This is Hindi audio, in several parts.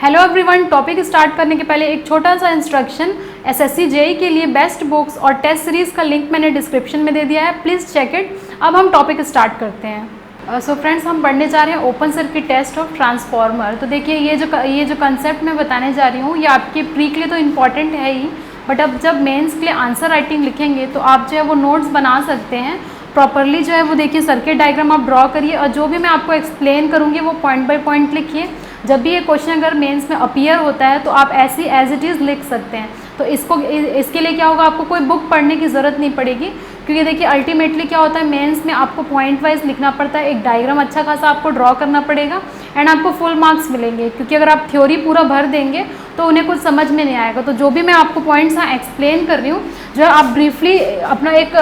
हेलो एवरीवन, टॉपिक स्टार्ट करने के पहले एक छोटा सा इंस्ट्रक्शन। एसएससी जेईई के लिए बेस्ट बुक्स और टेस्ट सीरीज़ का लिंक मैंने डिस्क्रिप्शन में दे दिया है, प्लीज़ चेक इट। अब हम टॉपिक स्टार्ट करते हैं। सो फ्रेंड्स, हम पढ़ने जा रहे हैं open circuit test of transformer. तो देखिए, ये जो कंसेप्ट मैं बताने जा रही हूँ ये आपके प्री के लिए तो इम्पॉर्टेंट है ही, बट अब जब मेंस के लिए आंसर राइटिंग लिखेंगे तो आप जो है वो नोट्स बना सकते हैं प्रॉपरली। जो है वो देखिए, सर्किट डायग्राम आप ड्रॉ करिए और जो भी मैं आपको एक्सप्लेन करूँगी वो पॉइंट बाय पॉइंट लिखिए। जब भी ये क्वेश्चन अगर मेंस में अपीयर होता है तो आप ऐसी एज इट इज़ लिख सकते हैं। तो इसके लिए क्या होगा, आपको कोई बुक पढ़ने की ज़रूरत नहीं पड़ेगी, क्योंकि देखिए अल्टीमेटली क्या होता है, मेंस में आपको पॉइंट वाइज लिखना पड़ता है, एक डायग्राम अच्छा खासा आपको ड्रॉ करना पड़ेगा एंड आपको फुल मार्क्स मिलेंगे। क्योंकि अगर आप थ्योरी पूरा भर देंगे तो उन्हें कुछ समझ में नहीं आएगा। तो जो भी मैं आपको पॉइंट्स यहाँ एक्सप्लेन कर रही हूँ, जो है आप ब्रीफली अपना एक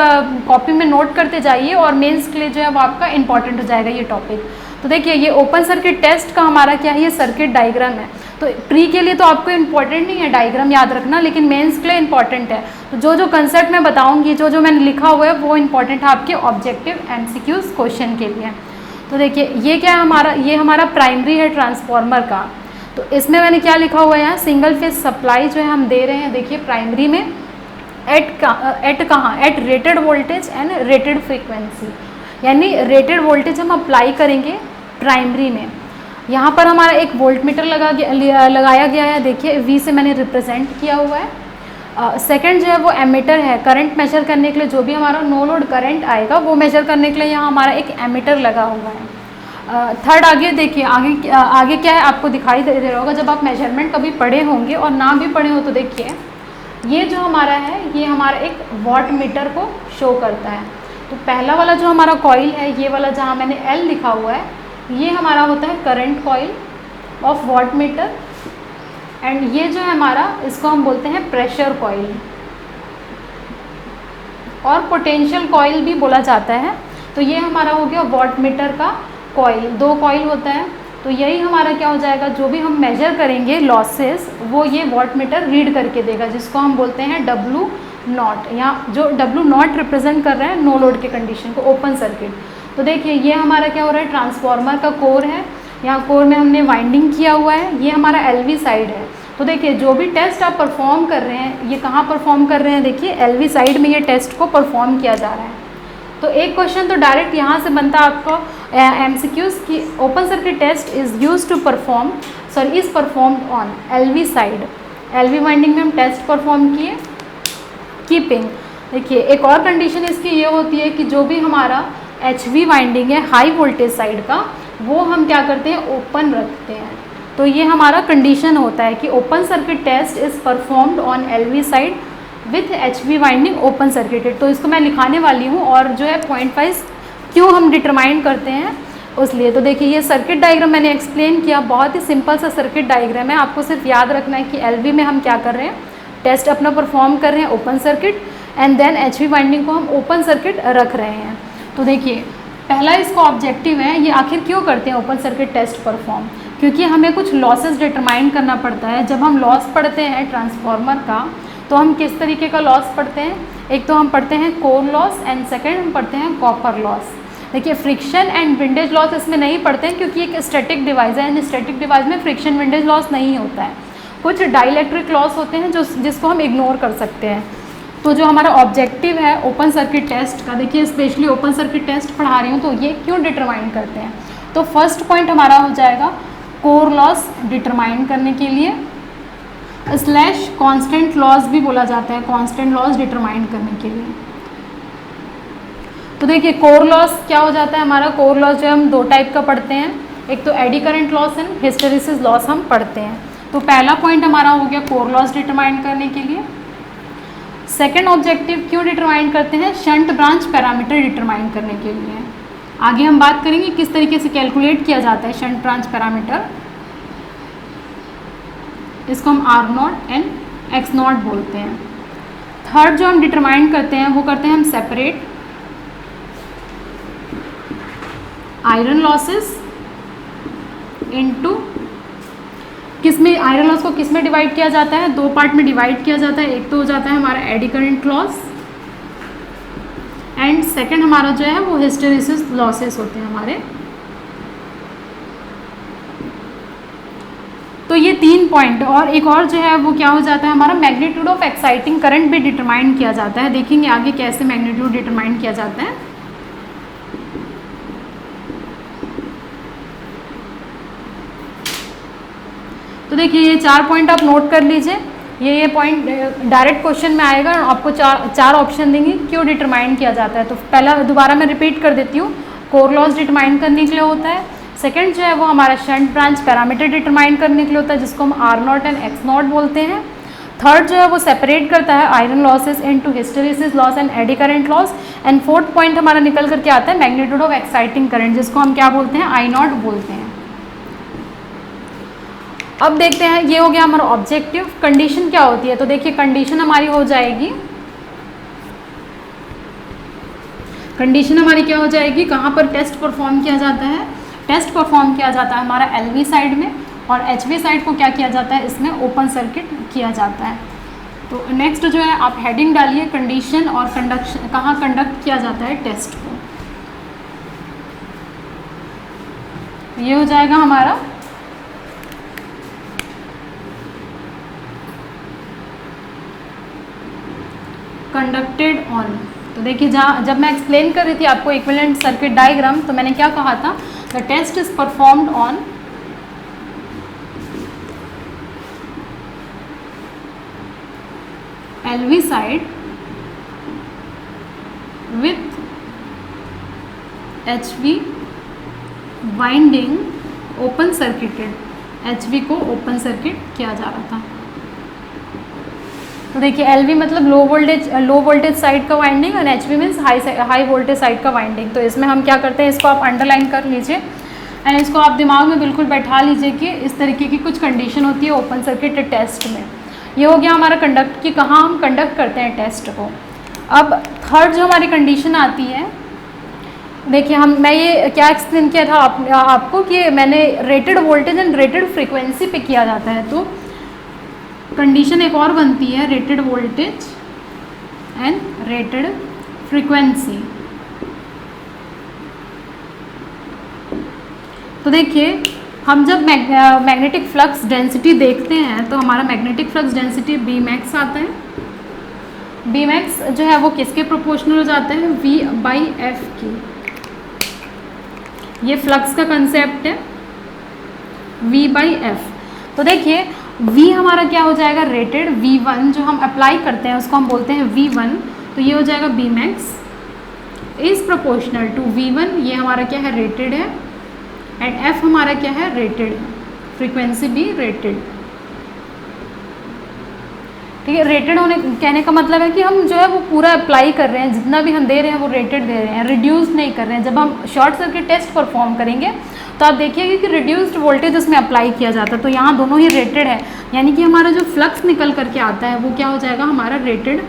कॉपी में नोट करते जाइए और मेंस के लिए जो है वो आपका इंपॉर्टेंट हो जाएगा ये टॉपिक। तो देखिए, ये ओपन सर्किट टेस्ट का हमारा क्या है, ये सर्किट डायग्राम है। तो प्री के लिए तो आपको इम्पॉर्टेंट नहीं है डायग्राम याद रखना, लेकिन मेंस के लिए इम्पॉर्टेंट है। तो जो कंसेप्ट मैं बताऊंगी, जो मैंने लिखा हुआ है वो इम्पॉर्टेंट है आपके ऑब्जेक्टिव एमसीक्यूज क्वेश्चन के लिए। तो देखिए, ये क्या है, ये हमारा प्राइमरी है ट्रांसफार्मर का। तो इसमें मैंने क्या लिखा हुआ है यहाँ, सिंगल फेज सप्लाई जो है हम दे रहे हैं। देखिए, प्राइमरी में at rated voltage and rated frequency, यानी रेटेड वोल्टेज हम अप्लाई करेंगे प्राइमरी में। यहाँ पर हमारा एक वोल्ट मीटर लगाया गया है। देखिए, वी से मैंने रिप्रेजेंट किया हुआ है। सेकंड जो है वो एमीटर है, करंट मेजर करने के लिए जो भी हमारा नो लोड करंट आएगा वो मेजर करने के लिए यहाँ हमारा एक एमीटर लगा हुआ है। थर्ड, आगे देखिए, आगे क्या है आपको दिखाई दे रहा होगा, जब आप मेजरमेंट कभी पढ़े होंगे और ना भी पढ़े हो तो देखिए, ये जो हमारा है ये हमारा एक वॉट मीटर को शो करता है। तो पहला वाला जो हमारा कॉइल है, ये वाला जहाँ मैंने एल लिखा हुआ है, ये हमारा होता है current coil of watt meter and ये जो है हमारा, इसको हम बोलते हैं प्रेशर कॉइल और पोटेंशियल कॉइल भी बोला जाता है। तो ये हमारा हो गया वॉट मीटर का कॉइल, दो कॉइल होता है। तो यही हमारा क्या हो जाएगा, जो भी हम मेजर करेंगे लॉसेस वो ये वॉट मीटर रीड करके देगा, जिसको हम बोलते हैं W नॉट। यहाँ जो W नॉट रिप्रेजेंट कर रहे हैं नो लोड के कंडीशन को, ओपन सर्किट। तो देखिए, ये हमारा क्या हो रहा है, ट्रांसफार्मर का कोर है। यहाँ कोर में हमने वाइंडिंग किया हुआ है, ये हमारा LV साइड है। तो देखिए, जो भी टेस्ट आप परफॉर्म कर रहे हैं, ये कहाँ परफॉर्म कर रहे हैं, देखिए LV साइड में ये टेस्ट को परफॉर्म किया जा रहा है। तो एक क्वेश्चन तो डायरेक्ट यहाँ से बनता है आपको MCQs की, open circuit test is performed on LV side. LV winding में हम टेस्ट परफॉर्म किए। कीपिंग, देखिए एक और कंडीशन इसकी ये होती है कि जो भी हमारा HV वाइंडिंग है हाई वोल्टेज साइड का, वो हम क्या करते हैं, ओपन रखते हैं। तो ये हमारा कंडीशन होता है कि open circuit test is performed on LV side with HV winding open circuited. तो इसको मैं लिखाने वाली हूँ और जो है पॉइंट वाइज क्यों हम डिटरमाइन करते हैं उसलिए। तो देखिए, ये सर्किट डायग्राम मैंने एक्सप्लेन किया, बहुत ही सिंपल सा सर्किट डायग्राम है। आपको सिर्फ याद रखना है कि LV में हम क्या कर रहे हैं, टेस्ट अपना परफॉर्म कर रहे हैं open circuit and then HV winding को हम ओपन सर्किट रख रहे हैं। तो देखिए, पहला इसका ऑब्जेक्टिव है, ये आखिर क्यों करते हैं ओपन सर्किट टेस्ट परफॉर्म, क्योंकि हमें कुछ लॉसेस डिटरमाइन करना पड़ता है। जब हम लॉस पढ़ते हैं ट्रांसफार्मर का, तो हम किस तरीके का लॉस पढ़ते हैं, एक तो हम पढ़ते हैं कोर लॉस एंड सेकेंड हम पढ़ते हैं कॉपर लॉस। देखिए, फ्रिक्शन एंड विंडेज लॉस इसमें नहीं पढ़ते हैं, क्योंकि एक स्टैटिक डिवाइस है एंड स्टैटिक डिवाइस में फ्रिक्शन विंडेज लॉस नहीं होता है। कुछ डाइलेक्ट्रिक लॉस होते हैं जिसको हम इग्नोर कर सकते हैं। तो जो हमारा ऑब्जेक्टिव है ओपन सर्किट टेस्ट का, देखिए स्पेशली ओपन सर्किट टेस्ट पढ़ा रही हूँ तो ये क्यों डिटरमाइन करते हैं। तो फर्स्ट पॉइंट हमारा हो जाएगा कोर लॉस डिटरमाइन करने के लिए, स्लैश कांस्टेंट लॉस भी बोला जाता है, कांस्टेंट लॉस डिटरमाइन करने के लिए। तो देखिए, कोर लॉस क्या हो जाता है हमारा, कोर लॉस जो हम दो टाइप का पढ़ते हैं, एक तो eddy current loss and hysteresis loss हम पढ़ते हैं। तो पहला पॉइंट हमारा हो गया कोर लॉस डिटरमाइन करने के लिए। सेकेंड ऑब्जेक्टिव क्यों डिटरमाइन करते हैं, शंट ब्रांच पैरामीटर डिटरमाइन करने के लिए। आगे हम बात करेंगे किस तरीके से कैलकुलेट किया जाता है शंट ब्रांच पैरामीटर, इसको हम R0 एंड X0 बोलते हैं। थर्ड जो हम डिटरमाइन करते हैं वो करते हैं हम सेपरेट आयरन लॉसेस इनटू, किसमें आयरन लॉस को किस में डिवाइड किया जाता है, दो पार्ट में डिवाइड किया जाता है। एक तो हो जाता है हमारा eddy current loss and second हमारा जो है वो हिस्टेरिसिस लॉसेस होते हैं हमारे। तो ये 3 पॉइंट, और एक और जो है वो क्या हो जाता है, हमारा मैग्नीट्यूड ऑफ एक्साइटिंग करंट भी डिटरमाइन किया जाता है। देखेंगे आगे कैसे मैग्नीट्यूड डिटरमाइन किया जाता है। तो देखिए ये 4 पॉइंट आप नोट कर लीजिए। ये पॉइंट डायरेक्ट क्वेश्चन में आएगा, आपको चार ऑप्शन देंगे क्यों डिटरमाइन किया जाता है। तो पहला दोबारा मैं रिपीट कर देती हूँ, कोर लॉस डिटरमाइन करने के लिए होता है। सेकंड जो है वो हमारा शंट ब्रांच पैरामीटर डिटरमाइन करने के लिए होता है, जिसको हम R0 एंड X0 बोलते हैं। थर्ड जो है वो सेपरेट करता है iron losses into hysteresis loss and eddy current loss. And fourth point हमारा निकल करके आता है मैग्नीट्यूड ऑफ एक्साइटिंग करंट, जिसको हम क्या बोलते हैं, I0 बोलते हैं। अब देखते हैं, ये हो गया हमारा ऑब्जेक्टिव। कंडीशन क्या होती है, तो देखिए कंडीशन हमारी हो जाएगी, कंडीशन हमारी क्या हो जाएगी, कहाँ पर टेस्ट परफॉर्म किया जाता है। टेस्ट परफॉर्म किया जाता है हमारा LV साइड में, और HV साइड को क्या किया जाता है, इसमें ओपन सर्किट किया जाता है। तो नेक्स्ट जो है आप हेडिंग डालिए कंडीशन और कंडक्शन, कहाँ कंडक्ट किया जाता है टेस्ट को। ये हो जाएगा हमारा कंडक्टेड ऑन। तो देखिए जब मैं एक्सप्लेन कर रही थी आपको इक्विवेलेंट सर्किट डायग्राम, तो मैंने क्या कहा था, the test is performed on LV side with HV winding open circuited. HV को ओपन सर्किट किया जा रहा था। तो देखिए LV मतलब लो वोल्टेज साइड का वाइंडिंग, और HV means high voltage side का वाइंडिंग। तो इसमें हम क्या करते हैं, इसको आप अंडरलाइन कर लीजिए एंड इसको आप दिमाग में बिल्कुल बैठा लीजिए कि इस तरीके की कुछ कंडीशन होती है ओपन सर्किट टेस्ट में। ये हो गया हमारा कंडक्ट की, कहाँ हम कंडक्ट करते हैं टेस्ट को। अब थर्ड जो हमारी कंडीशन आती है, देखिए मैं ये क्या एक्सप्लेन किया था आपको कि मैंने rated voltage and rated frequency पे किया जाता है। तो कंडीशन एक और बनती है rated voltage and rated frequency. तो देखिए हम जब मैग्नेटिक फ्लक्स डेंसिटी देखते हैं तो हमारा मैग्नेटिक फ्लक्स डेंसिटी Bmax आता है। Bmax जो है वो किसके प्रोपोर्शनल हो जाता है, V/F की। ये फ्लक्स का कंसेप्ट है V/F। तो देखिए V हमारा क्या हो जाएगा, रेटेड। V1 जो हम अप्लाई करते हैं उसको हम बोलते हैं V1। तो ये हो जाएगा Bmax is proportional to V1, ये हमारा क्या है, रेटेड है। एंड F हमारा क्या है, रेटेड है। फ्रीक्वेंसी भी रेटेड, ठीक है। रेटेड होने कहने का मतलब है कि हम जो है वो पूरा अप्लाई कर रहे हैं, जितना भी हम दे रहे हैं वो रेटेड दे रहे हैं, रिड्यूस नहीं कर रहे हैं। जब हम शॉर्ट सर्किट टेस्ट परफॉर्म करेंगे तो आप देखिएगा कि रिड्यूस्ड वोल्टेज उसमें अप्लाई किया जाता है। तो यहाँ दोनों ही रेटेड है, यानी कि हमारा जो फ्लक्स निकल करके आता है वो क्या हो जाएगा, हमारा रेटेड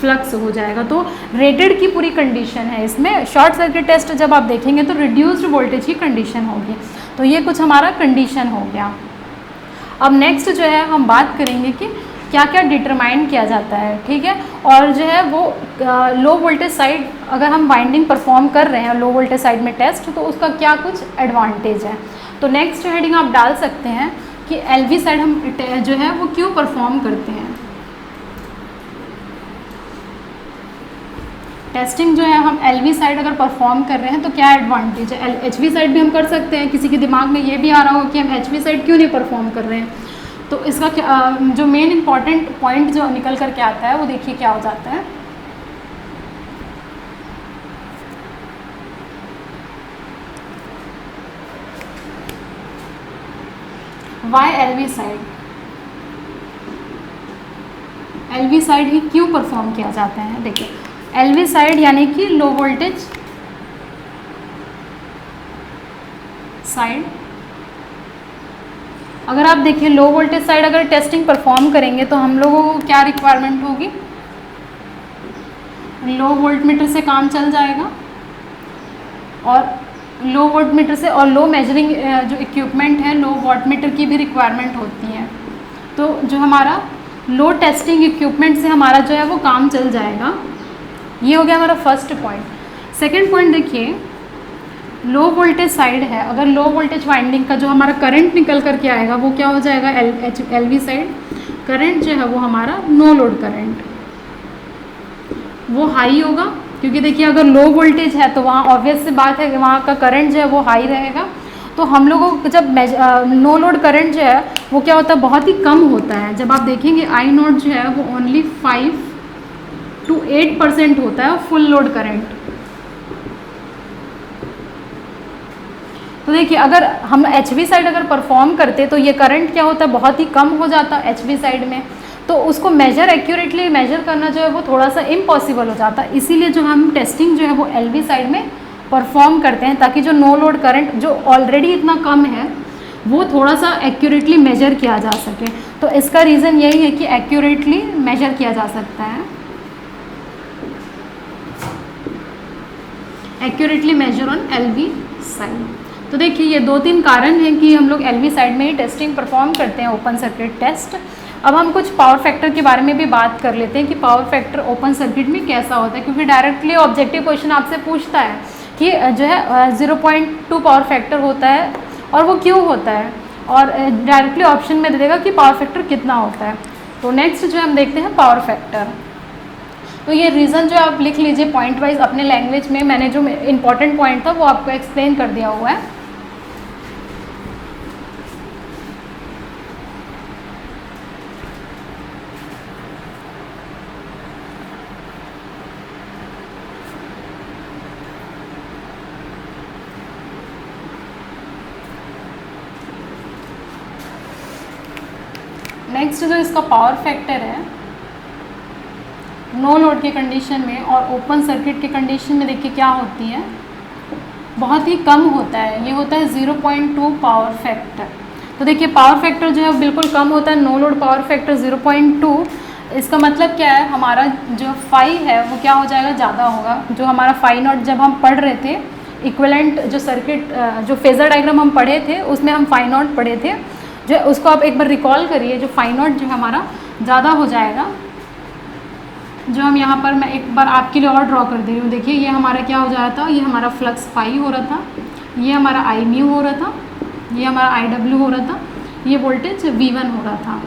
फ्लक्स हो जाएगा। तो रेटेड की पूरी कंडीशन है इसमें। शॉर्ट सर्किट टेस्ट जब आप देखेंगे तो रिड्यूस्ड वोल्टेज की कंडीशन होगी। तो ये कुछ हमारा कंडीशन हो गया। अब नेक्स्ट जो है हम बात करेंगे कि क्या क्या डिटरमाइन किया जाता है, ठीक है। और जो है वो लो वोल्टेज साइड अगर हम वाइंडिंग परफॉर्म कर रहे हैं लो वोल्टेज साइड में टेस्ट, तो उसका क्या कुछ एडवांटेज है। तो नेक्स्ट हेडिंग आप डाल सकते हैं कि LV साइड हम जो है वो क्यों परफॉर्म करते हैं। टेस्टिंग जो है हम LV साइड अगर परफॉर्म कर रहे हैं तो क्या एडवांटेज है। HV साइड भी हम कर सकते हैं। किसी के दिमाग में ये भी आ रहा हो कि हम HV साइड क्यों नहीं परफॉर्म कर रहे हैं। तो इसका जो मेन इंपॉर्टेंट पॉइंट जो निकल करके आता है वो देखिए क्या हो जाता है। वाई LV साइड ही क्यों परफॉर्म किया जाता है। देखिए LV साइड यानी कि लो वोल्टेज साइड। अगर आप देखिए लो वोल्टेज साइड अगर टेस्टिंग परफॉर्म करेंगे तो हम लोगों को क्या रिक्वायरमेंट होगी, लो वोल्टमीटर से काम चल जाएगा। और लो वोल्टमीटर से और लो मेजरिंग जो इक्विपमेंट है लो वॉटमीटर की भी रिक्वायरमेंट होती है। तो जो हमारा लो टेस्टिंग इक्विपमेंट से हमारा जो है वो काम चल जाएगा। ये हो गया हमारा फर्स्ट पॉइंट। सेकंड पॉइंट देखिए लो वोल्टेज साइड है, अगर लो वोल्टेज वाइंडिंग का जो हमारा करंट निकल करके आएगा वो क्या हो जाएगा, एल वी साइड करंट जो है वो हमारा नो लोड करंट वो हाई होगा, क्योंकि देखिए अगर लो वोल्टेज है तो वहाँ ऑब्वियस सी बात है कि वहाँ का करंट जो है वो हाई रहेगा। तो हम लोगों को जब नो लोड करंट जो है वो क्या होता है, बहुत ही कम होता है। जब आप देखेंगे आई नॉट जो है वो ओनली 5 to 8% होता है फुल लोड करंट। तो देखिए अगर हम एच वी साइड अगर परफॉर्म करते तो ये करंट क्या होता है, बहुत ही कम हो जाता है एच वी साइड में, तो उसको मेजर एक्यूरेटली मेजर करना जो है वो थोड़ा सा इम्पॉसिबल हो जाता है। इसीलिए जो हम टेस्टिंग जो है वो एल वी साइड में परफॉर्म करते हैं, ताकि जो नो लोड करंट जो ऑलरेडी इतना कम है वो थोड़ा सा एक्यूरेटली मेजर किया जा सके। तो इसका रीज़न यही है कि एक्यूरेटली मेजर किया जा सकता है, accurately measure on L V side. तो देखिए ये 2-3 कारण हैं कि हम लोग एल वी साइड में ही टेस्टिंग परफॉर्म करते हैं, ओपन सर्किट टेस्ट। अब हम कुछ पावर फैक्टर के बारे में भी बात कर लेते हैं कि पावर फैक्टर ओपन सर्किट में कैसा होता है, क्योंकि डायरेक्टली ऑब्जेक्टिव क्वेश्चन आपसे पूछता है कि जो है 0.2 पावर फैक्टर होता है और वो क्यों होता है, और डायरेक्टली ऑप्शन में दे देगा कि पावर फैक्टर कितना होता है। तो नेक्स्ट जो हम देखते हैं पावर फैक्टर। तो ये रीज़न जो आप लिख लीजिए पॉइंट वाइज अपने लैंग्वेज में, मैंने जो इंपॉर्टेंट पॉइंट था वो आपको एक्सप्लेन कर दिया हुआ है। नेक्स्ट जो इसका पावर फैक्टर है नो लोड के कंडीशन में और ओपन सर्किट के कंडीशन में देखिए क्या होती है, बहुत ही कम होता है। ये होता है 0.2 पावर फैक्टर। तो देखिए पावर फैक्टर जो है बिल्कुल कम होता है, नो लोड पावर फैक्टर 0.2। इसका मतलब क्या है, हमारा जो फाई है वो क्या हो जाएगा, ज़्यादा होगा। जो हमारा फाई नॉट जब हम पढ़ रहे थे इक्विवेलेंट जो सर्किट जो फेजर डायग्राम हम पढ़े थे उसमें हम फाई नॉट पढ़े थे, जो उसको आप एक बार रिकॉल करिए। जो फाई नॉट जो है हमारा ज़्यादा हो जाएगा, जो हम यहाँ पर मैं एक बार आपके लिए और ड्रॉ कर दे रही हूँ। देखिए ये हमारा क्या हो जा रहा था, ये हमारा फ्लक्स फाई हो रहा था, ये हमारा आई म्यू हो रहा था, ये हमारा आई डब्ल्यू हो रहा था, ये वोल्टेज V1 हो रहा था,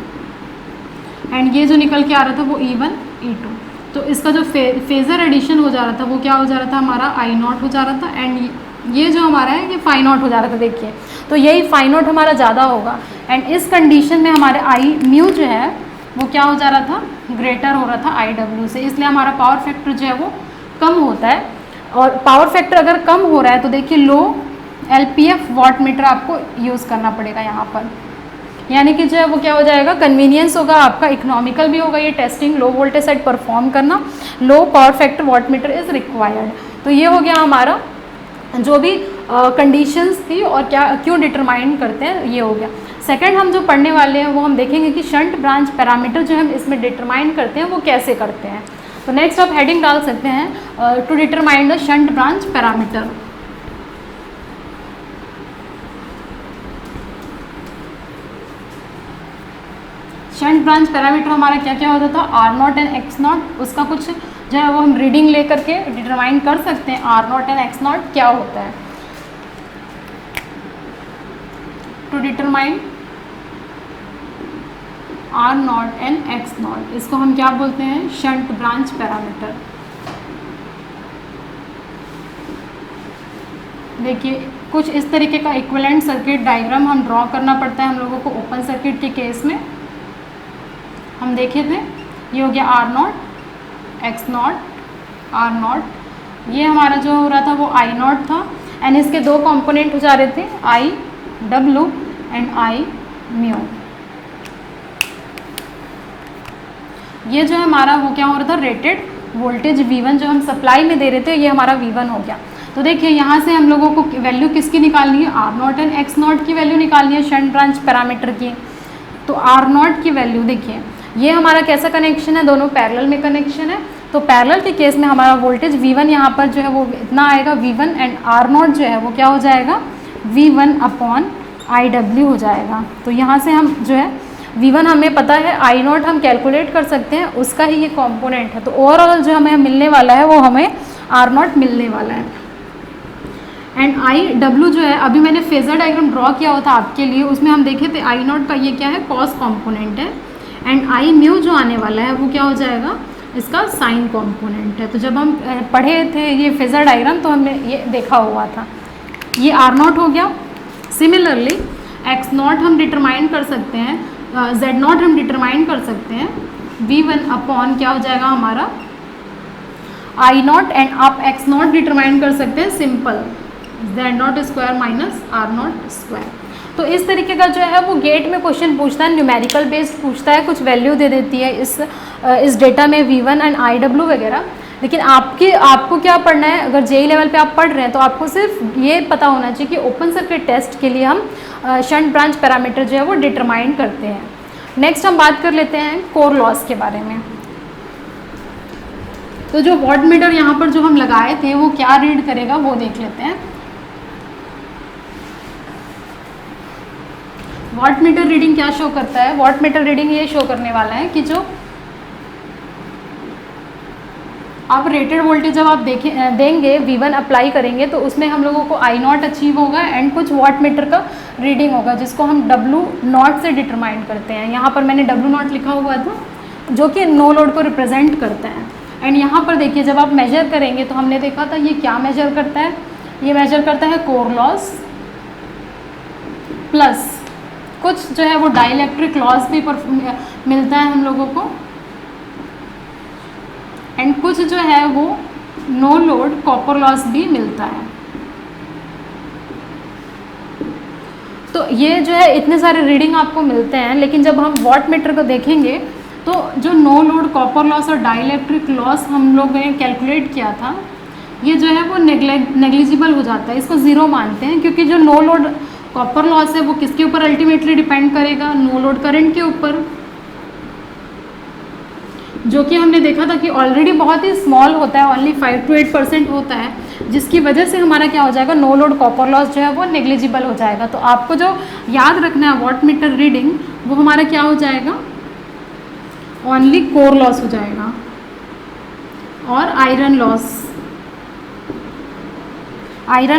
एंड ये जो निकल के आ रहा था वो E1 E2। तो इसका जो फेजर एडिशन हो जा रहा था वो क्या हो जा रहा था, हमारा आई नॉट हो जा रहा था, एंड ये जो हमारा है ये फाई नॉट हो जा रहा था। देखिए तो यही फाई नॉट हमारा ज़्यादा होगा, एंड इस कंडीशन में हमारे आई म्यू जो है वो क्या हो जा रहा था, ग्रेटर हो रहा था आई डब्ल्यू से, इसलिए हमारा पावर फैक्टर जो है वो कम होता है। और पावर फैक्टर अगर कम हो रहा है तो देखिए लो LPF वाट मीटर आपको यूज़ करना पड़ेगा यहाँ पर, यानी कि जो है वो क्या हो जाएगा, कन्वीनियंस होगा आपका, इकोनॉमिकल भी होगा ये testing low voltage side perform करना। Low power factor watt meter is required. तो ये हो गया हमारा जो भी कंडीशंस थी और क्या क्यों डिटरमाइन करते हैं, ये हो गया। सेकंड हम जो पढ़ने वाले हैं वो हम देखेंगे कि शंट ब्रांच पैरामीटर जो हम इसमें डिटरमाइन करते हैं वो कैसे करते हैं। तो नेक्स्ट आप हेडिंग डाल सकते हैं to determine the shunt branch parameter. Shunt branch parameter हमारा क्या क्या होता था, R0 एंड X0, उसका कुछ जो है वो हम रीडिंग ले करके डिटरमाइन कर सकते हैं R0 एंड X0 क्या होता है। To determine R0 and X0 इसको हम क्या बोलते हैं, शंट ब्रांच पैरामीटर। देखिए कुछ इस तरीके का इक्विवेलेंट सर्किट डायग्राम हम ड्रॉ करना पड़ता है हम लोगों को ओपन सर्किट के केस में। हम देखे थे ये हो गया R0 X0 R0, ये हमारा जो हो रहा था वो I0 था, एंड इसके दो कंपोनेंट हो जा रहे थे I W and I mu. ये जो हमारा वो क्या हो रहा था, रेटेड वोल्टेज V1 जो हम सप्लाई में दे रहे थे ये हमारा V1 हो गया। तो देखिए यहाँ से हम लोगों को वैल्यू किसकी निकालनी है, R0 एंड X0 की वैल्यू निकालनी है शंट ब्रांच पैरामीटर की। तो R0 की वैल्यू देखिए ये हमारा कैसा कनेक्शन है, दोनों पैरेलल में कनेक्शन है। तो पैरेलल के केस में हमारा वोल्टेज V1 यहाँ पर जो है वो इतना आएगा V1, एंड R0 जो है वो क्या हो जाएगा, V1 अपॉन IW हो जाएगा। तो यहाँ से हम जो है V1 हमें पता है, I0 हम कैलकुलेट कर सकते हैं, उसका ही ये कॉम्पोनेंट है। तो ओवरऑल जो हमें मिलने वाला है वो हमें R0 मिलने वाला है। एंड आई डब्ल्यू जो है, अभी मैंने फेजर डायग्राम ड्रॉ किया हुआ था आपके लिए, उसमें हम देखे थे आई नॉट का ये क्या है, कॉस कॉम्पोनेंट है, एंड आई म्यू जो आने वाला है वो क्या हो जाएगा, इसका साइन कॉम्पोनेंट है। तो जब हम पढ़े थे ये फेजर डायग्राम तो हमने ये देखा हुआ था। ये आर नॉट हो गया। सिमिलरली एक्स नॉट हम डिटरमाइन कर सकते हैं, जेड नॉट हम डिटरमाइन कर सकते हैं, V1 अपॉन क्या हो जाएगा हमारा आई नॉट, एंड आप एक्स नॉट डिटरमाइन कर सकते हैं simple z naught square minus r naught square. तो इस तरीके का जो है वो गेट में क्वेश्चन पूछता है, न्यूमेरिकल बेस्ड पूछता है, कुछ वैल्यू दे देती है इस डेटा में V1 एंड IW वगैरह। लेकिन आपको क्या पढ़ना है, अगर JEE लेवल पे आप पढ़ रहे हैं तो आपको सिर्फ ये पता होना चाहिए कि ओपन सर्किट टेस्ट के लिए हम शंट ब्रांच पैरामीटर जो है वो डिटरमाइन करते हैं। नेक्स्ट हम बात कर लेते हैं कोर लॉस के बारे में। तो जो वॉट मीटर यहाँ पर जो हम लगाए थे वो क्या रीड करेगा वो देख लेते हैं। वॉट मीटर रीडिंग क्या शो करता है, वॉट मीटर रीडिंग ये शो करने वाला है कि जो आप रेटेड वोल्टेज जब आप देंगे V1 अप्लाई करेंगे तो उसमें हम लोगों को आई नॉट अचीव होगा एंड कुछ वॉट मीटर का रीडिंग होगा जिसको हम W नॉट से डिटरमाइन करते हैं। यहाँ पर मैंने W नॉट लिखा हुआ था जो कि नो लोड को रिप्रेजेंट करता है। एंड यहाँ पर देखिए जब आप मेजर करेंगे तो हमने देखा था ये क्या मेजर करता है, ये मेजर करता है कोर लॉस प्लस कुछ जो है वो डाइलेक्ट्रिक लॉस भी मिलता है हम लोगों को, एंड कुछ जो है वो नो लोड कॉपर लॉस भी मिलता है। तो ये जो है इतने सारे रीडिंग आपको मिलते हैं, लेकिन जब हम वॉट मीटर को देखेंगे तो जो नो लोड कॉपर लॉस और डाइलेक्ट्रिक लॉस हम लोगों ने कैलकुलेट किया था ये जो है वो नेग्लिजिबल हो जाता है, इसको ज़ीरो मानते हैं, क्योंकि जो नो लोड कॉपर लॉस है वो किसके ऊपर अल्टीमेटली डिपेंड करेगा, नो लोड करंट के ऊपर, जो कि हमने देखा था कि ऑलरेडी बहुत ही स्मॉल होता है, ओनली 5 to 8% होता है, जिसकी वजह से हमारा क्या हो जाएगा, नो लोड कॉपर लॉस जो है वो नेग्लिजिबल हो जाएगा। तो आपको जो याद रखना है वॉट मीटर रीडिंग वो हमारा क्या हो जाएगा, ओनली कोर लॉस हो जाएगा और आयरन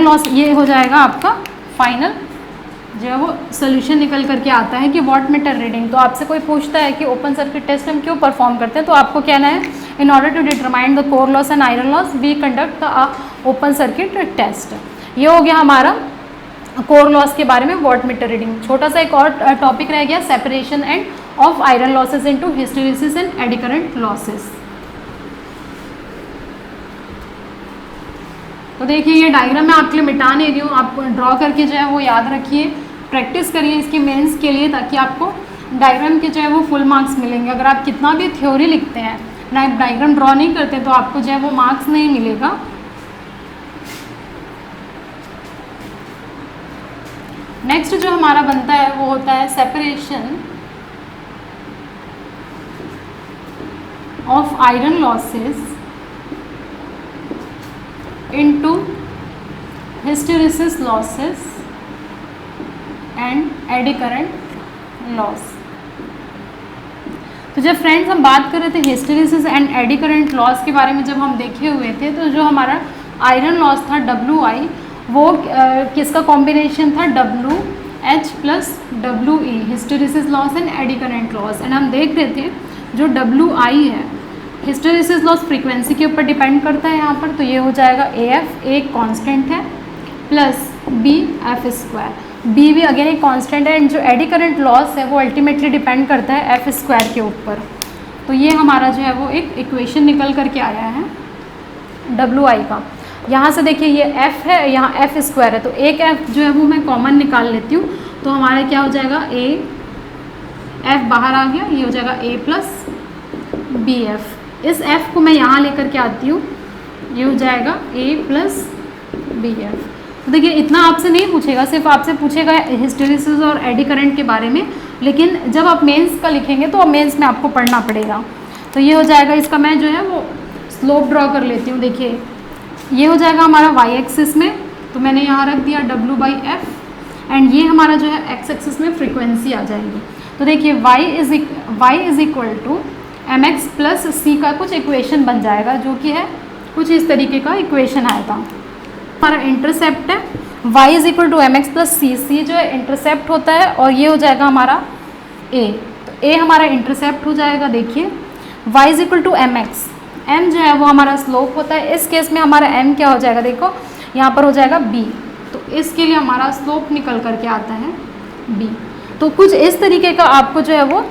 लॉस ये हो जाएगा आपका फाइनल जो है वो सोल्यूशन निकल करके आता है कि वॉट मीटर रीडिंग। तो आपसे कोई पूछता है कि ओपन सर्किट टेस्ट हम क्यों परफॉर्म करते हैं, तो आपको कहना है in order to determine the core loss and iron loss we conduct the open circuit test. ये हो गया हमारा कोर लॉस के बारे में वॉट मीटर रीडिंग। छोटा सा एक और टॉपिक रह गया, separation end of iron losses into hysteresis and eddy current losses. तो देखिए ये डायग्राम मैं आपके लिए मिटा नहीं रही हूँ, आप ड्रॉ करके जो है वो याद रखिए, प्रैक्टिस करिए इसके मेंस के लिए, ताकि आपको डायग्राम के जो है वो फुल मार्क्स मिलेंगे। अगर आप कितना भी थ्योरी लिखते हैं ना डायग्राम ड्रॉ नहीं करते तो आपको जो है वो मार्क्स नहीं मिलेगा। नेक्स्ट जो हमारा बनता है वो होता है separation of iron losses into hysteresis losses and eddy current loss। तो जब फ्रेंड्स हम बात कर रहे थे hysteresis and eddy current loss के बारे में जब हम देखे हुए थे, तो जो हमारा आयरन लॉस था WI वो किसका कॉम्बिनेशन था, WH plus WE, hysteresis loss and eddy current loss. And हम देख रहे थे जो WI है हिस्टेरिसिस लॉस फ्रीक्वेंसी के ऊपर डिपेंड करता है यहाँ पर, तो ये हो जाएगा AF एक कांस्टेंट है प्लस BF स्क्वायर, B भी अगेन एक कांस्टेंट है, एंड जो एडी करंट लॉस है वो अल्टीमेटली डिपेंड करता है F स्क्वायर के ऊपर। तो ये हमारा जो है वो एक इक्वेशन निकल करके आया है WI का। यहाँ से देखिए ये F है, यहाँ F स्क्वायर है, तो एक F जो है वो मैं कॉमन निकाल लेती हूँ, तो हमारा क्या हो जाएगा F बाहर आ गया, ये हो जाएगा A प्लस BF। इस F को मैं यहाँ लेकर के आती हूँ, ये हो जाएगा A प्लस BF। तो देखिए इतना आपसे नहीं पूछेगा, सिर्फ आपसे पूछेगा हिस्टेरिसिस और एडी करंट के बारे में, लेकिन जब आप मेंस का लिखेंगे तो मेंस में आपको पढ़ना पड़ेगा। तो ये हो जाएगा, इसका मैं जो है वो स्लोप ड्रॉ कर लेती हूँ। देखिए ये हो जाएगा हमारा y एक्सिस में, तो मैंने यहाँ रख दिया W/F, एंड ये हमारा जो है x एक्सिस में फ्रीक्वेंसी आ जाएगी। तो देखिए y is equal to mx plus c का कुछ इक्वेशन बन जाएगा, जो कि है कुछ इस तरीके का इक्वेशन आएगा। हमारा इंटरसेप्ट है y is equal to M X plus C, C जो है इंटरसेप्ट होता है और ये हो जाएगा हमारा a, तो a हमारा इंटरसेप्ट हो जाएगा। देखिए y is equal to M x, m जो है वो हमारा स्लोप होता है, इस केस में हमारा m क्या हो जाएगा, देखो यहाँ पर हो जाएगा b, तो इसके लिए हमारा स्लोप निकल करके आता है b। तो कुछ इस तरीके का आपको जो है वो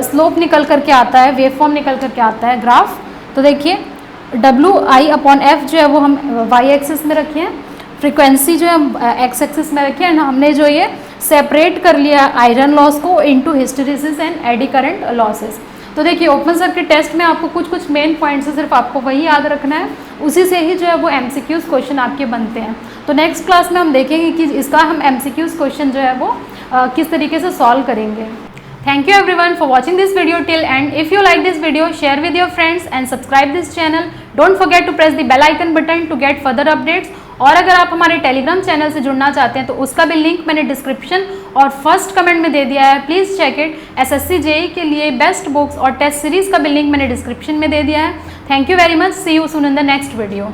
स्लोप निकल करके आता है, वेव फॉर्म निकल करके आता है ग्राफ। तो देखिए WI/F जो है वो हम y एक्सिस में रखे हैं, फ्रीक्वेंसी जो है x एक्सिस में रखे हैं, हमने जो ये सेपरेट कर लिया आयरन लॉस को into hysteresis and eddy current losses. तो देखिए ओपन सर्किट टेस्ट में आपको कुछ मेन पॉइंट्स है, सिर्फ आपको वही याद रखना है, उसी से ही जो है वो MCQs क्वेश्चन आपके बनते हैं। तो नेक्स्ट क्लास में हम देखेंगे कि इसका हम MCQs क्वेश्चन जो है वो किस तरीके से सॉल्व करेंगे। Thank you everyone for watching this video till end. If you like this video, share with your friends and subscribe this channel. Don't forget to press the bell icon button to get further updates. और अगर आप हमारे टेलीग्राम चैनल से जुड़ना चाहते हैं तो उसका भी लिंक मैंने डिस्क्रिप्शन और फर्स्ट कमेंट में दे दिया है, please check it. SSC JEE के लिए बेस्ट बुक्स और टेस्ट सीरीज़ का भी लिंक मैंने डिस्क्रिप्शन में दे दिया है। Thank you very much, see you soon in the next video.